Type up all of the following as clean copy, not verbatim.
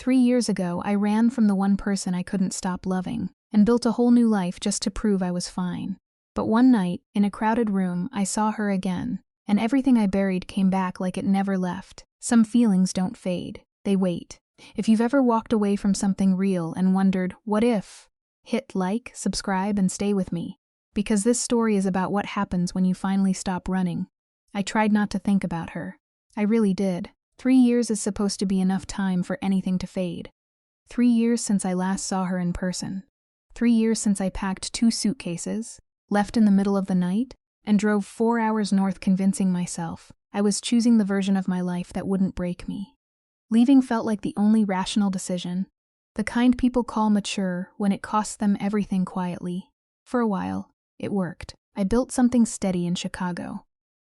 3 years ago, I ran from the one person I couldn't stop loving and built a whole new life just to prove I was fine. But one night, in a crowded room, I saw her again, and everything I buried came back like it never left. Some feelings don't fade, they wait. If you've ever walked away from something real and wondered, what if? Hit like, subscribe, and stay with me. Because this story is about what happens when you finally stop running. I tried not to think about her. I really did. 3 years is supposed to be enough time for anything to fade. 3 years since I last saw her in person. 3 years since I packed 2 suitcases, left in the middle of the night, and drove 4 hours north convincing myself I was choosing the version of my life that wouldn't break me. Leaving felt like the only rational decision, the kind people call mature when it costs them everything quietly. For a while, it worked. I built something steady in Chicago.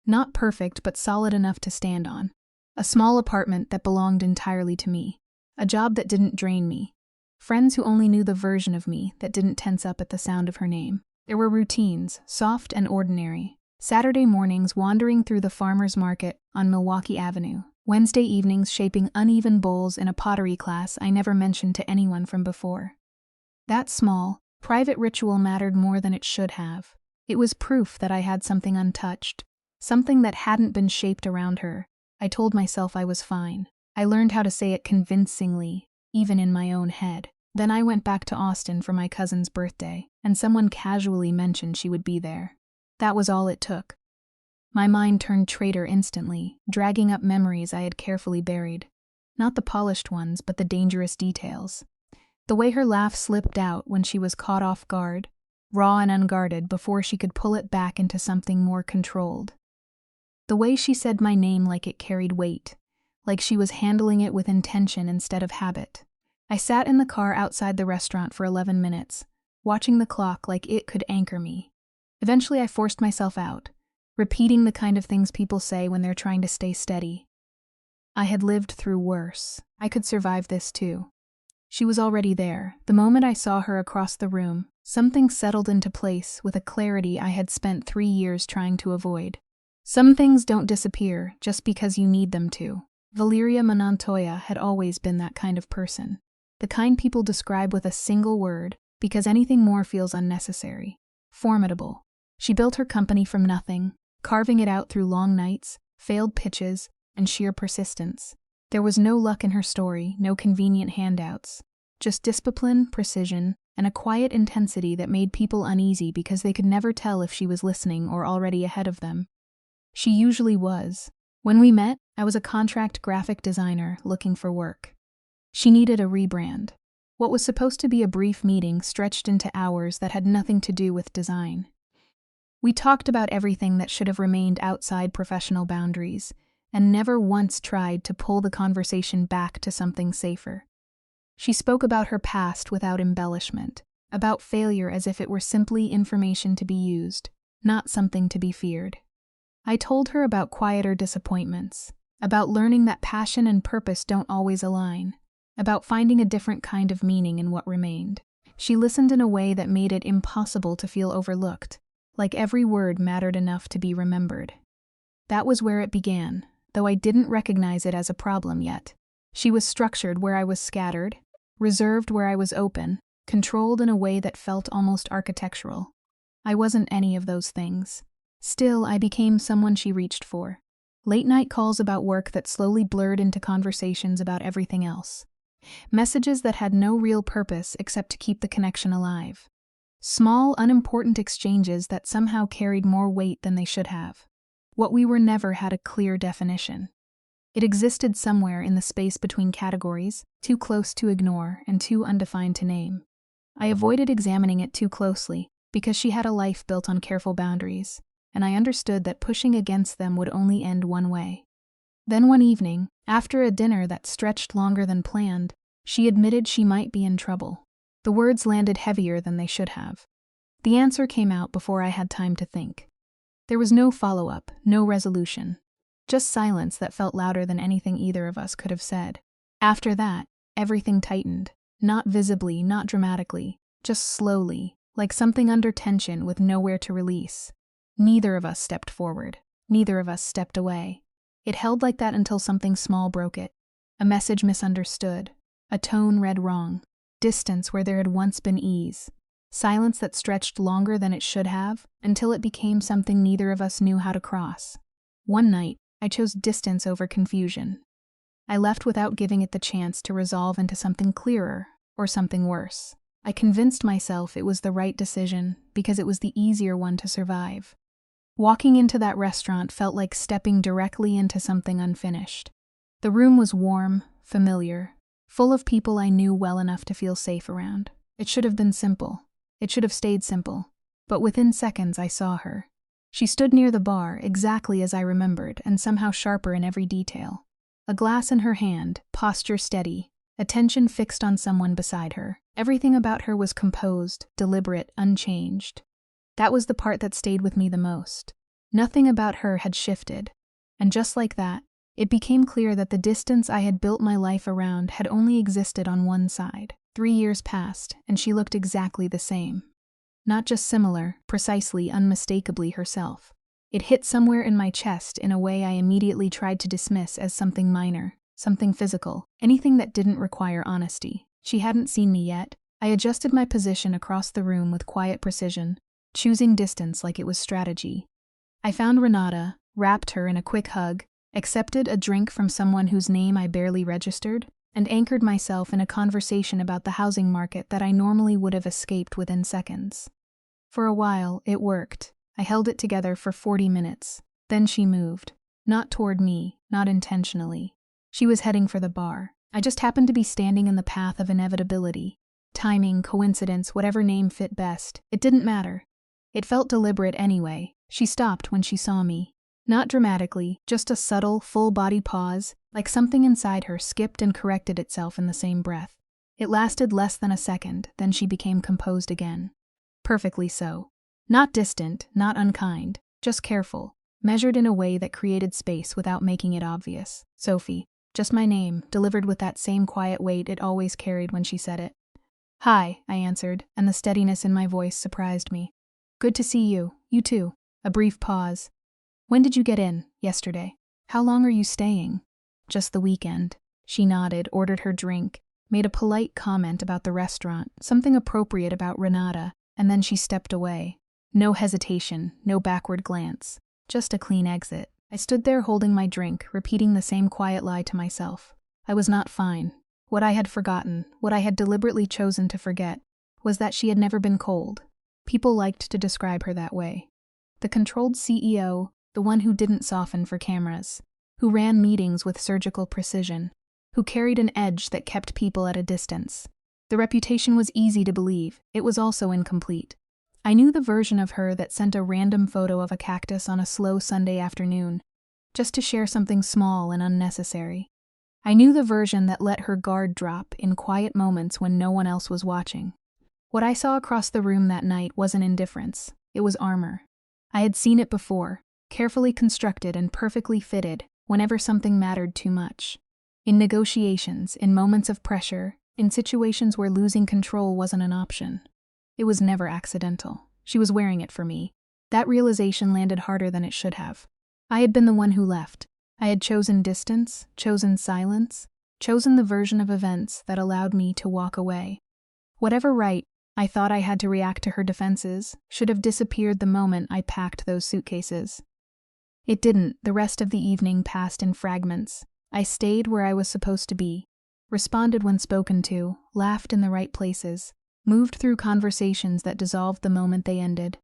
Not perfect, but solid enough to stand on. A small apartment that belonged entirely to me. A job that didn't drain me. Friends who only knew the version of me that didn't tense up at the sound of her name. There were routines, soft and ordinary. Saturday mornings wandering through the farmer's market on Milwaukee Avenue. Wednesday evenings shaping uneven bowls in a pottery class I never mentioned to anyone from before. That small, private ritual mattered more than it should have. It was proof that I had something untouched. Something that hadn't been shaped around her. I told myself I was fine. I learned how to say it convincingly, even in my own head. Then I went back to Austin for my cousin's birthday, and someone casually mentioned she would be there. That was all it took. My mind turned traitor instantly, dragging up memories I had carefully buried. Not the polished ones, but the dangerous details. The way her laugh slipped out when she was caught off guard, raw and unguarded before she could pull it back into something more controlled. The way she said my name like it carried weight, like she was handling it with intention instead of habit. I sat in the car outside the restaurant for 11 minutes, watching the clock like it could anchor me. Eventually I forced myself out, repeating the kind of things people say when they're trying to stay steady. I had lived through worse. I could survive this too. She was already there. The moment I saw her across the room, something settled into place with a clarity I had spent 3 years trying to avoid. Some things don't disappear just because you need them to. Valeria Montoya had always been that kind of person. The kind people describe with a single word because anything more feels unnecessary. Formidable. She built her company from nothing, carving it out through long nights, failed pitches, and sheer persistence. There was no luck in her story, no convenient handouts. Just discipline, precision, and a quiet intensity that made people uneasy because they could never tell if she was listening or already ahead of them. She usually was. When we met, I was a contract graphic designer looking for work. She needed a rebrand. What was supposed to be a brief meeting stretched into hours that had nothing to do with design. We talked about everything that should have remained outside professional boundaries, and never once tried to pull the conversation back to something safer. She spoke about her past without embellishment, about failure as if it were simply information to be used, not something to be feared. I told her about quieter disappointments, about learning that passion and purpose don't always align, about finding a different kind of meaning in what remained. She listened in a way that made it impossible to feel overlooked, like every word mattered enough to be remembered. That was where it began, though I didn't recognize it as a problem yet. She was structured where I was scattered, reserved where I was open, controlled in a way that felt almost architectural. I wasn't any of those things. Still, I became someone she reached for. Late-night calls about work that slowly blurred into conversations about everything else. Messages that had no real purpose except to keep the connection alive. Small, unimportant exchanges that somehow carried more weight than they should have. What we were never had a clear definition. It existed somewhere in the space between categories, too close to ignore and too undefined to name. I avoided examining it too closely because she had a life built on careful boundaries, and I understood that pushing against them would only end one way. Then one evening, after a dinner that stretched longer than planned, she admitted she might be in trouble. The words landed heavier than they should have. The answer came out before I had time to think. There was no follow-up, no resolution. Just silence that felt louder than anything either of us could have said. After that, everything tightened. Not visibly, not dramatically, just slowly, like something under tension with nowhere to release. Neither of us stepped forward. Neither of us stepped away. It held like that until something small broke it. A message misunderstood. A tone read wrong. Distance where there had once been ease. Silence that stretched longer than it should have, until it became something neither of us knew how to cross. One night, I chose distance over confusion. I left without giving it the chance to resolve into something clearer, or something worse. I convinced myself it was the right decision because it was the easier one to survive. Walking into that restaurant felt like stepping directly into something unfinished. The room was warm, familiar, full of people I knew well enough to feel safe around. It should have been simple. It should have stayed simple. But within seconds I saw her. She stood near the bar, exactly as I remembered, and somehow sharper in every detail. A glass in her hand, posture steady, attention fixed on someone beside her. Everything about her was composed, deliberate, unchanged. That was the part that stayed with me the most. Nothing about her had shifted. And just like that, it became clear that the distance I had built my life around had only existed on one side. 3 years passed, and she looked exactly the same. Not just similar, precisely, unmistakably herself. It hit somewhere in my chest in a way I immediately tried to dismiss as something minor, something physical, anything that didn't require honesty. She hadn't seen me yet. I adjusted my position across the room with quiet precision, choosing distance like it was strategy. I found Renata, wrapped her in a quick hug, accepted a drink from someone whose name I barely registered, and anchored myself in a conversation about the housing market that I normally would have escaped within seconds. For a while, it worked. I held it together for 40 minutes. Then she moved. Not toward me, not intentionally. She was heading for the bar. I just happened to be standing in the path of inevitability. Timing, coincidence, whatever name fit best, it didn't matter. It felt deliberate anyway. She stopped when she saw me. Not dramatically, just a subtle, full-body pause, like something inside her skipped and corrected itself in the same breath. It lasted less than a second, then she became composed again. Perfectly so. Not distant, not unkind, just careful, measured in a way that created space without making it obvious. Sophie. Just my name, delivered with that same quiet weight it always carried when she said it. "Hi," I answered, and the steadiness in my voice surprised me. "Good to see you. You too." A brief pause. "When did you get in? Yesterday. How long are you staying?" "Just the weekend." She nodded, ordered her drink, made a polite comment about the restaurant, something appropriate about Renata, and then she stepped away. No hesitation, no backward glance. Just a clean exit. I stood there holding my drink, repeating the same quiet lie to myself. I was not fine. What I had forgotten, what I had deliberately chosen to forget, was that she had never been cold. People liked to describe her that way. The controlled CEO, the one who didn't soften for cameras, who ran meetings with surgical precision, who carried an edge that kept people at a distance. The reputation was easy to believe. It was also incomplete. I knew the version of her that sent a random photo of a cactus on a slow Sunday afternoon, just to share something small and unnecessary. I knew the version that let her guard drop in quiet moments when no one else was watching. What I saw across the room that night wasn't indifference. It was armor. I had seen it before, carefully constructed and perfectly fitted whenever something mattered too much. In negotiations, in moments of pressure, in situations where losing control wasn't an option. It was never accidental. She was wearing it for me. That realization landed harder than it should have. I had been the one who left. I had chosen distance, chosen silence, chosen the version of events that allowed me to walk away. Whatever right I thought I had to react to her defenses should have disappeared the moment I packed those suitcases. It didn't. The rest of the evening passed in fragments. I stayed where I was supposed to be, responded when spoken to, laughed in the right places, moved through conversations that dissolved the moment they ended.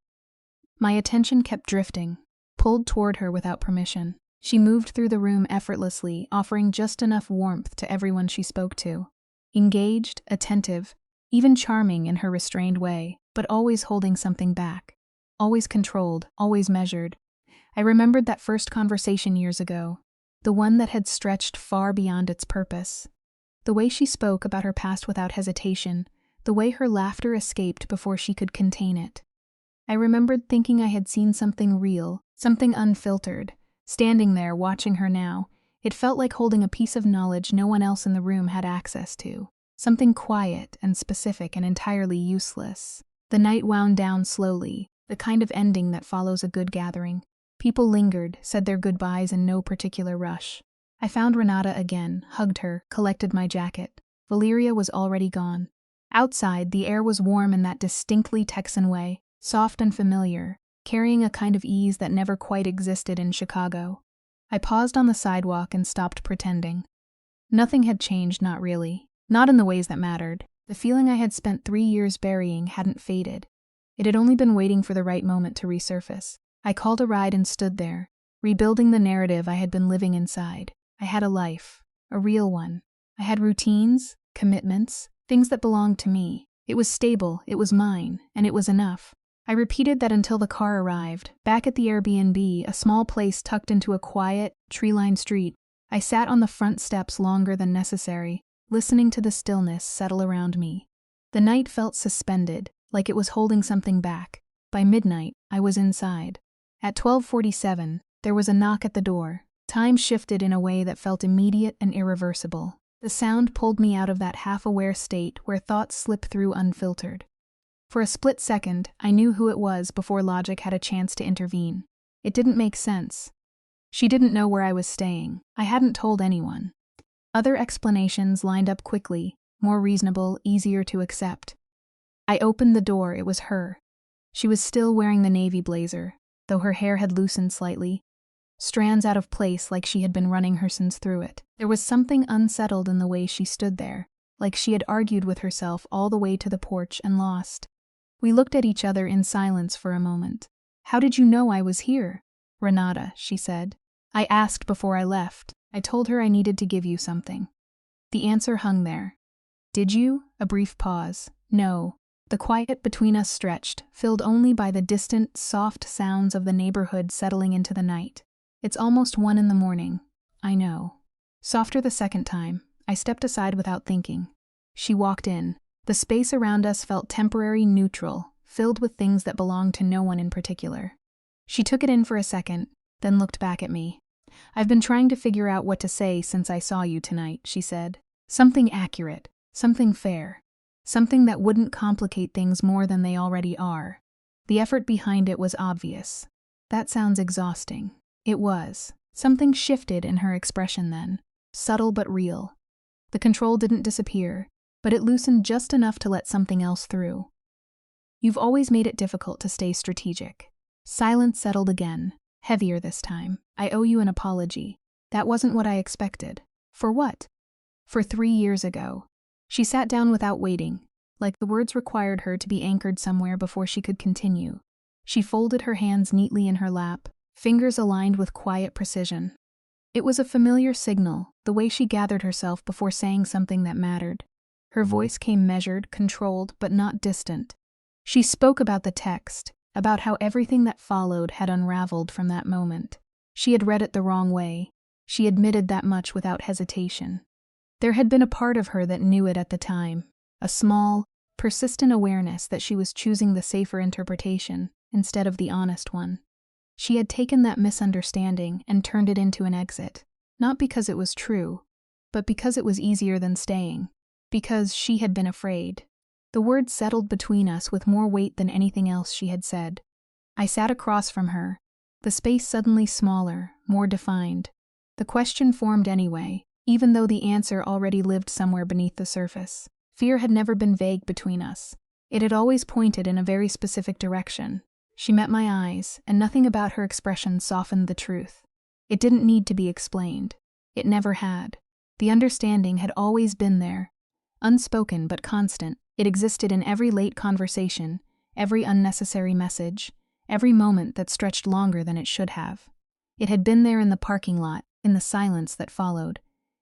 My attention kept drifting, pulled toward her without permission. She moved through the room effortlessly, offering just enough warmth to everyone she spoke to. Engaged, attentive, even charming in her restrained way, but always holding something back. Always controlled, always measured. I remembered that first conversation years ago, the one that had stretched far beyond its purpose. The way she spoke about her past without hesitation, the way her laughter escaped before she could contain it. I remembered thinking I had seen something real, something unfiltered. Standing there, watching her now, it felt like holding a piece of knowledge no one else in the room had access to. Something quiet and specific and entirely useless. The night wound down slowly, the kind of ending that follows a good gathering. People lingered, said their goodbyes in no particular rush. I found Renata again, hugged her, collected my jacket. Valeria was already gone. Outside, the air was warm in that distinctly Texan way, soft and familiar, carrying a kind of ease that never quite existed in Chicago. I paused on the sidewalk and stopped pretending. Nothing had changed, not really. Not in the ways that mattered. The feeling I had spent 3 years burying hadn't faded. It had only been waiting for the right moment to resurface. I called a ride and stood there, rebuilding the narrative I had been living inside. I had a life, a real one. I had routines, commitments, things that belonged to me. It was stable, it was mine, and it was enough. I repeated that until the car arrived. Back at the Airbnb, a small place tucked into a quiet, tree-lined street, I sat on the front steps longer than necessary, listening to the stillness settle around me. The night felt suspended, like it was holding something back. By midnight, I was inside. At 12:47, there was a knock at the door. Time shifted in a way that felt immediate and irreversible. The sound pulled me out of that half-aware state where thoughts slip through unfiltered. For a split second, I knew who it was before logic had a chance to intervene. It didn't make sense. She didn't know where I was staying. I hadn't told anyone. Other explanations lined up quickly, more reasonable, easier to accept. I opened the door. It was her. She was still wearing the navy blazer, though her hair had loosened slightly, strands out of place like she had been running her sins through it. There was something unsettled in the way she stood there, like she had argued with herself all the way to the porch and lost. We looked at each other in silence for a moment. "How did you know I was here?" "Renata," she said. "I asked before I left. I told her I needed to give you something." The answer hung there. "Did you?" A brief pause. "No." The quiet between us stretched, filled only by the distant, soft sounds of the neighborhood settling into the night. "It's almost 1 in the morning." "I know." Softer the second time, I stepped aside without thinking. She walked in. The space around us felt temporary, neutral, filled with things that belonged to no one in particular. She took it in for a second, then looked back at me. "I've been trying to figure out what to say since I saw you tonight," she said. "Something accurate, something fair, something that wouldn't complicate things more than they already are." The effort behind it was obvious. "That sounds exhausting." It was. Something shifted in her expression then, subtle but real. The control didn't disappear, but it loosened just enough to let something else through. "You've always made it difficult to stay strategic." Silence settled again, heavier this time. "I owe you an apology. That wasn't what I expected." "For what?" "For 3 years ago." She sat down without waiting, like the words required her to be anchored somewhere before she could continue. She folded her hands neatly in her lap, fingers aligned with quiet precision. It was a familiar signal, the way she gathered herself before saying something that mattered. Her voice came measured, controlled, but not distant. She spoke about the text, about how everything that followed had unraveled from that moment. She had read it the wrong way. She admitted that much without hesitation. There had been a part of her that knew it at the time, a small, persistent awareness that she was choosing the safer interpretation instead of the honest one. She had taken that misunderstanding and turned it into an exit, not because it was true, but because it was easier than staying, because she had been afraid. The words settled between us with more weight than anything else she had said. I sat across from her, the space suddenly smaller, more defined. The question formed anyway, even though the answer already lived somewhere beneath the surface. Fear had never been vague between us. It had always pointed in a very specific direction. She met my eyes, and nothing about her expression softened the truth. It didn't need to be explained. It never had. The understanding had always been there. Unspoken but constant, it existed in every late conversation, every unnecessary message, every moment that stretched longer than it should have. It had been there in the parking lot, in the silence that followed,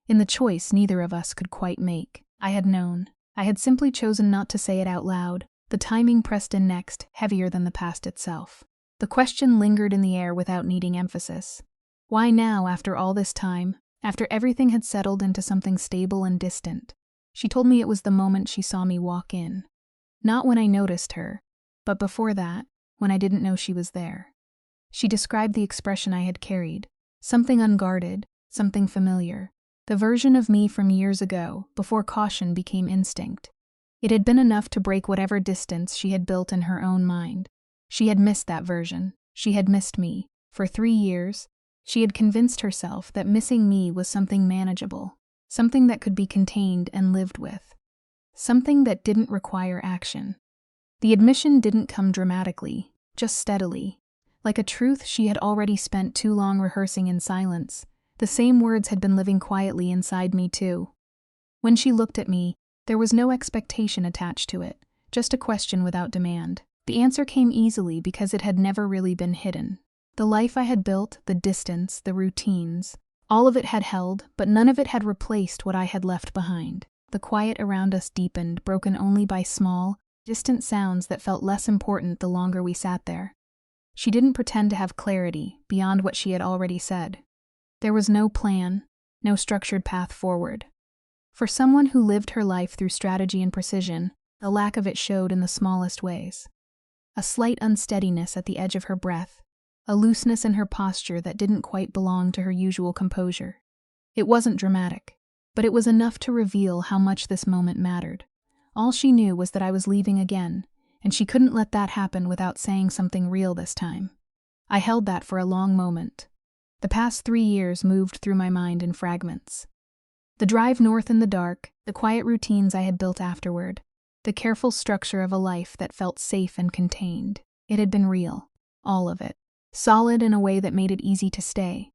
in the choice neither of us could quite make. I had known. I had simply chosen not to say it out loud. The timing pressed in next, heavier than the past itself. The question lingered in the air without needing emphasis. Why now, after all this time, after everything had settled into something stable and distant? She told me it was the moment she saw me walk in. Not when I noticed her, but before that, when I didn't know she was there. She described the expression I had carried, something unguarded, something familiar, the version of me from years ago, before caution became instinct. It had been enough to break whatever distance she had built in her own mind. She had missed that version. She had missed me. For 3 years, she had convinced herself that missing me was something manageable. Something that could be contained and lived with. Something that didn't require action. The admission didn't come dramatically, just steadily. Like a truth she had already spent too long rehearsing in silence, the same words had been living quietly inside me too. When she looked at me, there was no expectation attached to it, just a question without demand. The answer came easily because it had never really been hidden. The life I had built, the distance, the routines, all of it had held, but none of it had replaced what I had left behind. The quiet around us deepened, broken only by small, distant sounds that felt less important the longer we sat there. She didn't pretend to have clarity beyond what she had already said. There was no plan, no structured path forward. For someone who lived her life through strategy and precision, the lack of it showed in the smallest ways. A slight unsteadiness at the edge of her breath, a looseness in her posture that didn't quite belong to her usual composure. It wasn't dramatic, but it was enough to reveal how much this moment mattered. All she knew was that I was leaving again, and she couldn't let that happen without saying something real this time. I held that for a long moment. The past 3 years moved through my mind in fragments. The drive north in the dark, the quiet routines I had built afterward, the careful structure of a life that felt safe and contained. It had been real, all of it. Solid in a way that made it easy to stay.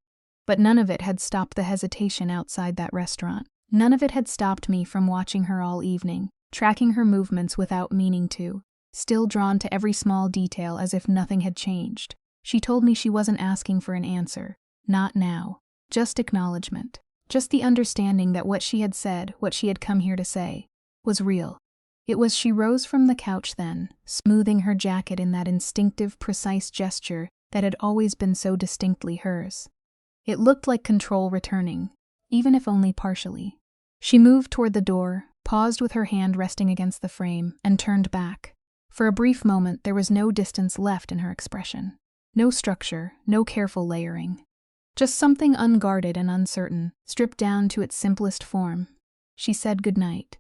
But none of it had stopped the hesitation outside that restaurant. None of it had stopped me from watching her all evening, tracking her movements without meaning to, still drawn to every small detail as if nothing had changed. She told me she wasn't asking for an answer. Not now. Just acknowledgement. Just the understanding that what she had said, what she had come here to say, was real. It was she rose from the couch then, smoothing her jacket in that instinctive, precise gesture that had always been so distinctly hers. It looked like control returning, even if only partially. She moved toward the door, paused with her hand resting against the frame, and turned back. For a brief moment, there was no distance left in her expression. No structure, no careful layering. Just something unguarded and uncertain, stripped down to its simplest form. She said goodnight.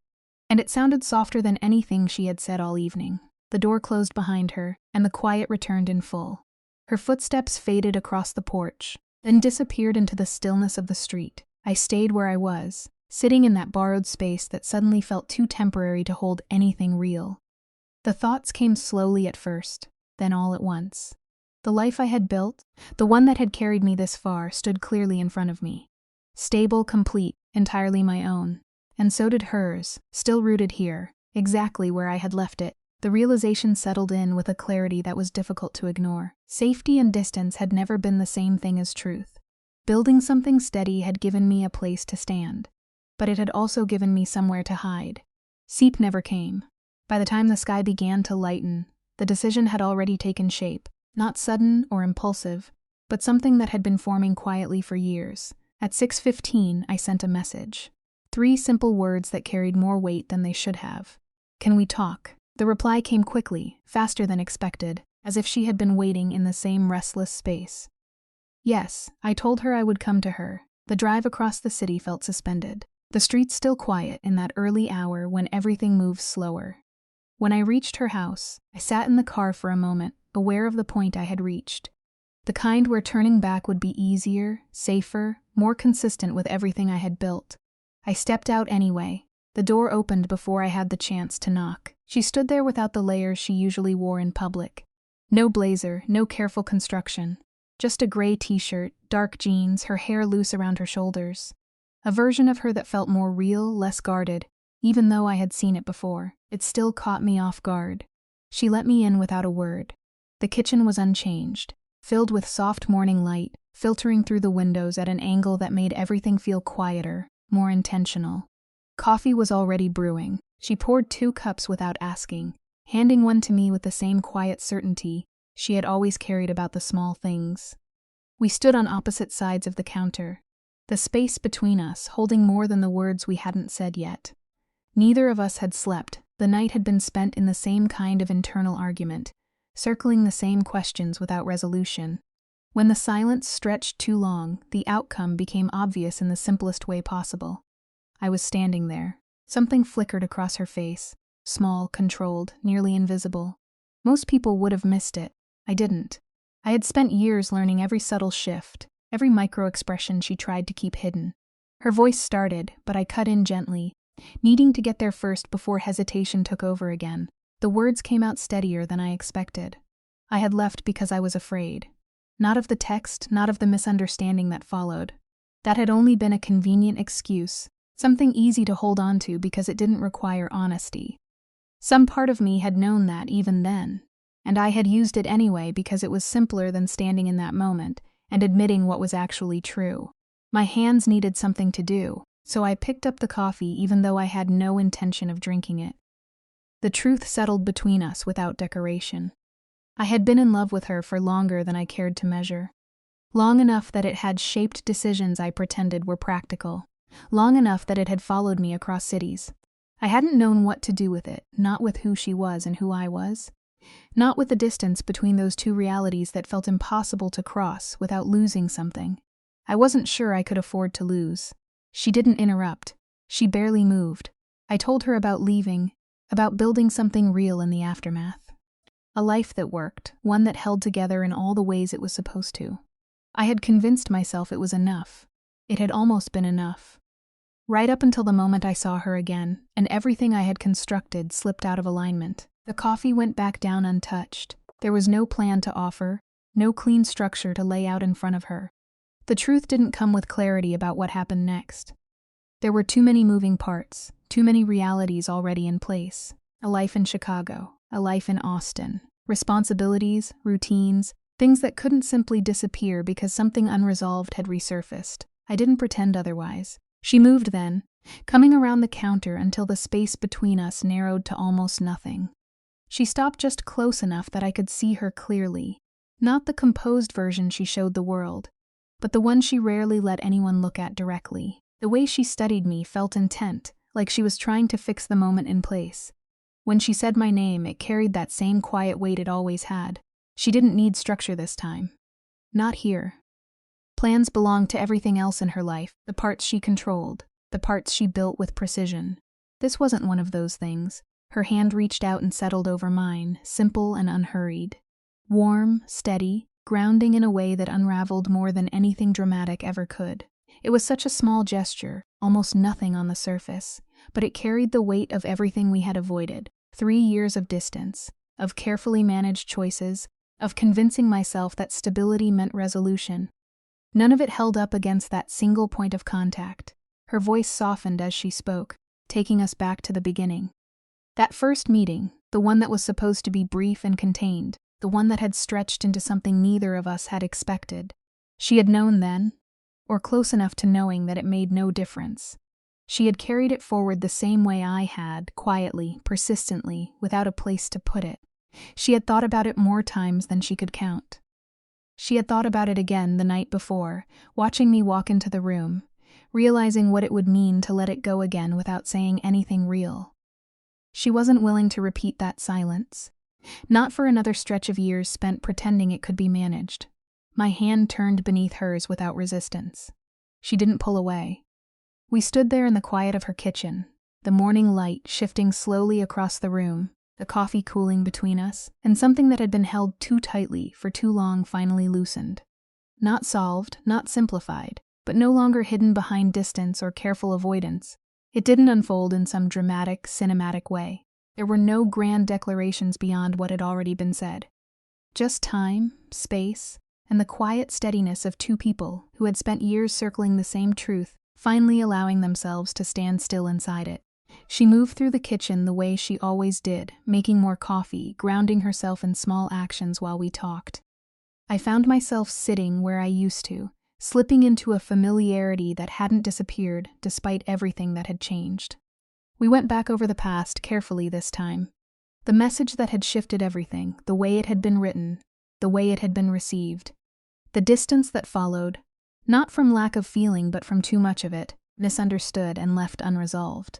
And it sounded softer than anything she had said all evening. The door closed behind her, and the quiet returned in full. Her footsteps faded across the porch, then disappeared into the stillness of the street. I stayed where I was, sitting in that borrowed space that suddenly felt too temporary to hold anything real. The thoughts came slowly at first, then all at once. The life I had built, the one that had carried me this far, stood clearly in front of me. Stable, complete, entirely my own. And so did hers, still rooted here, exactly where I had left it. The realization settled in with a clarity that was difficult to ignore. Safety and distance had never been the same thing as truth. Building something steady had given me a place to stand, but it had also given me somewhere to hide. Sleep never came. By the time the sky began to lighten, the decision had already taken shape, not sudden or impulsive, but something that had been forming quietly for years. At 6:15, I sent a message. 3 simple words that carried more weight than they should have. Can we talk? The reply came quickly, faster than expected, as if she had been waiting in the same restless space. Yes, I told her I would come to her. The drive across the city felt suspended. The streets still quiet in that early hour when everything moves slower. When I reached her house, I sat in the car for a moment, aware of the point I had reached. The kind where turning back would be easier, safer, more consistent with everything I had built. I stepped out anyway. The door opened before I had the chance to knock. She stood there without the layers she usually wore in public. No blazer, no careful construction. Just a gray t-shirt, dark jeans, her hair loose around her shoulders. A version of her that felt more real, less guarded. Even though I had seen it before, it still caught me off guard. She let me in without a word. The kitchen was unchanged, filled with soft morning light, filtering through the windows at an angle that made everything feel quieter, more intentional. Coffee was already brewing. She poured 2 cups without asking, handing one to me with the same quiet certainty she had always carried about the small things. We stood on opposite sides of the counter, the space between us holding more than the words we hadn't said yet. Neither of us had slept. The night had been spent in the same kind of internal argument, circling the same questions without resolution. When the silence stretched too long, the outcome became obvious in the simplest way possible. I was standing there. Something flickered across her face, small, controlled, nearly invisible. Most people would have missed it. I didn't. I had spent years learning every subtle shift, every micro-expression she tried to keep hidden. Her voice started, but I cut in gently, needing to get there first before hesitation took over again. The words came out steadier than I expected. I had left because I was afraid. Not of the text, not of the misunderstanding that followed. That had only been a convenient excuse, something easy to hold on to because it didn't require honesty. Some part of me had known that even then, and I had used it anyway because it was simpler than standing in that moment and admitting what was actually true. My hands needed something to do, so I picked up the coffee even though I had no intention of drinking it. The truth settled between us without decoration. I had been in love with her for longer than I cared to measure. Long enough that it had shaped decisions I pretended were practical. Long enough that it had followed me across cities. I hadn't known what to do with it, not with who she was and who I was. Not with the distance between those two realities that felt impossible to cross without losing something. I wasn't sure I could afford to lose. She didn't interrupt. She barely moved. I told her about leaving, about building something real in the aftermath. A life that worked, one that held together in all the ways it was supposed to. I had convinced myself it was enough. It had almost been enough. Right up until the moment I saw her again, and everything I had constructed slipped out of alignment. The coffee went back down untouched. There was no plan to offer, no clean structure to lay out in front of her. The truth didn't come with clarity about what happened next. There were too many moving parts, too many realities already in place. A life in Chicago, a life in Austin, responsibilities, routines, things that couldn't simply disappear because something unresolved had resurfaced. I didn't pretend otherwise. She moved then, coming around the counter until the space between us narrowed to almost nothing. She stopped just close enough that I could see her clearly. Not the composed version she showed the world, but the one she rarely let anyone look at directly. The way she studied me felt intent, like she was trying to fix the moment in place. When she said my name, it carried that same quiet weight it always had. She didn't need structure this time. Not here. Plans belonged to everything else in her life, the parts she controlled, the parts she built with precision. This wasn't one of those things. Her hand reached out and settled over mine, simple and unhurried. Warm, steady, grounding in a way that unraveled more than anything dramatic ever could. It was such a small gesture, almost nothing on the surface, but it carried the weight of everything we had avoided. 3 years of distance, of carefully managed choices, of convincing myself that stability meant resolution. None of it held up against that single point of contact. Her voice softened as she spoke, taking us back to the beginning. That first meeting, the one that was supposed to be brief and contained, the one that had stretched into something neither of us had expected. She had known then, or close enough to knowing that it made no difference. She had carried it forward the same way I had, quietly, persistently, without a place to put it. She had thought about it more times than she could count. She had thought about it again the night before, watching me walk into the room, realizing what it would mean to let it go again without saying anything real. She wasn't willing to repeat that silence. Not for another stretch of years spent pretending it could be managed. My hand turned beneath hers without resistance. She didn't pull away. We stood there in the quiet of her kitchen, the morning light shifting slowly across the room, the coffee cooling between us, and something that had been held too tightly for too long finally loosened. Not solved, not simplified, but no longer hidden behind distance or careful avoidance. It didn't unfold in some dramatic, cinematic way. There were no grand declarations beyond what had already been said. Just time, space, and the quiet steadiness of two people who had spent years circling the same truth, finally allowing themselves to stand still inside it. She moved through the kitchen the way she always did, making more coffee, grounding herself in small actions while we talked. I found myself sitting where I used to, slipping into a familiarity that hadn't disappeared despite everything that had changed. We went back over the past carefully this time. The message that had shifted everything, the way it had been written, the way it had been received. The distance that followed, not from lack of feeling but from too much of it, misunderstood and left unresolved.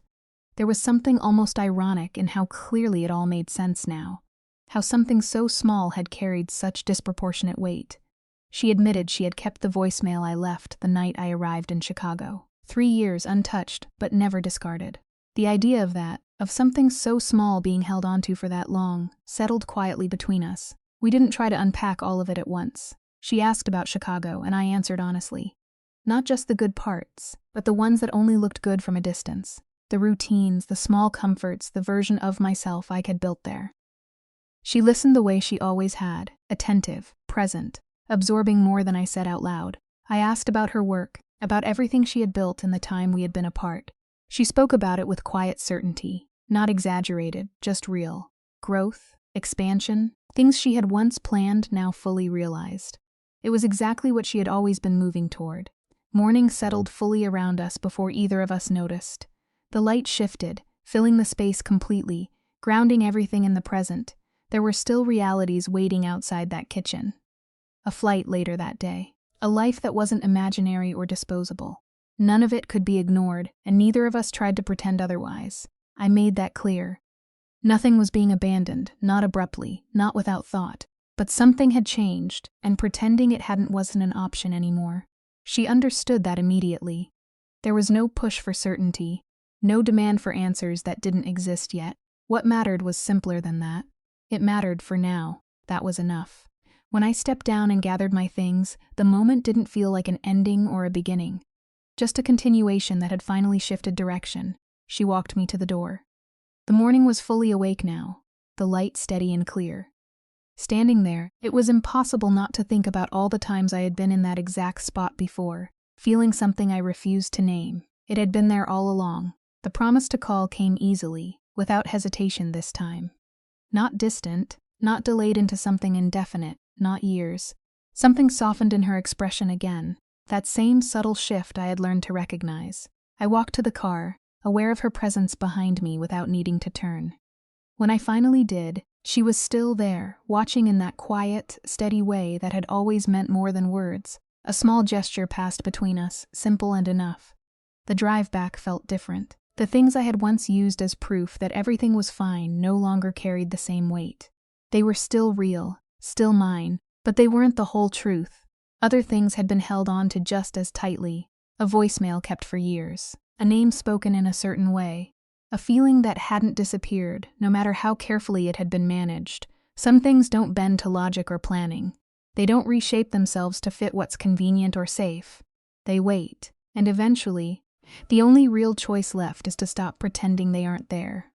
There was something almost ironic in how clearly it all made sense now, how something so small had carried such disproportionate weight. She admitted she had kept the voicemail I left the night I arrived in Chicago. 3 years untouched, but never discarded. The idea of that, of something so small being held onto for that long, settled quietly between us. We didn't try to unpack all of it at once. She asked about Chicago, and I answered honestly. Not just the good parts, but the ones that only looked good from a distance. The routines, the small comforts, the version of myself I had built there. She listened the way she always had, attentive, present, absorbing more than I said out loud. I asked about her work, about everything she had built in the time we had been apart. She spoke about it with quiet certainty, not exaggerated, just real. Growth, expansion, things she had once planned now fully realized. It was exactly what she had always been moving toward. Morning settled fully around us before either of us noticed. The light shifted, filling the space completely, grounding everything in the present. There were still realities waiting outside that kitchen. A flight later that day. A life that wasn't imaginary or disposable. None of it could be ignored, and neither of us tried to pretend otherwise. I made that clear. Nothing was being abandoned, not abruptly, not without thought. But something had changed, and pretending it hadn't wasn't an option anymore. She understood that immediately. There was no push for certainty, no demand for answers that didn't exist yet. What mattered was simpler than that. It mattered for now. That was enough. When I stepped down and gathered my things, the moment didn't feel like an ending or a beginning. Just a continuation that had finally shifted direction. She walked me to the door. The morning was fully awake now, the light steady and clear. Standing there, it was impossible not to think about all the times I had been in that exact spot before, feeling something I refused to name. It had been there all along. The promise to call came easily, without hesitation this time. Not distant, not delayed into something indefinite, not years. Something softened in her expression again, that same subtle shift I had learned to recognize. I walked to the car, aware of her presence behind me without needing to turn. When I finally did, she was still there, watching in that quiet, steady way that had always meant more than words. A small gesture passed between us, simple and enough. The drive back felt different. The things I had once used as proof that everything was fine no longer carried the same weight. They were still real, still mine, but they weren't the whole truth. Other things had been held on to just as tightly. A voicemail kept for years. A name spoken in a certain way. A feeling that hadn't disappeared, no matter how carefully it had been managed. Some things don't bend to logic or planning. They don't reshape themselves to fit what's convenient or safe. They wait, and eventually, the only real choice left is to stop pretending they aren't there.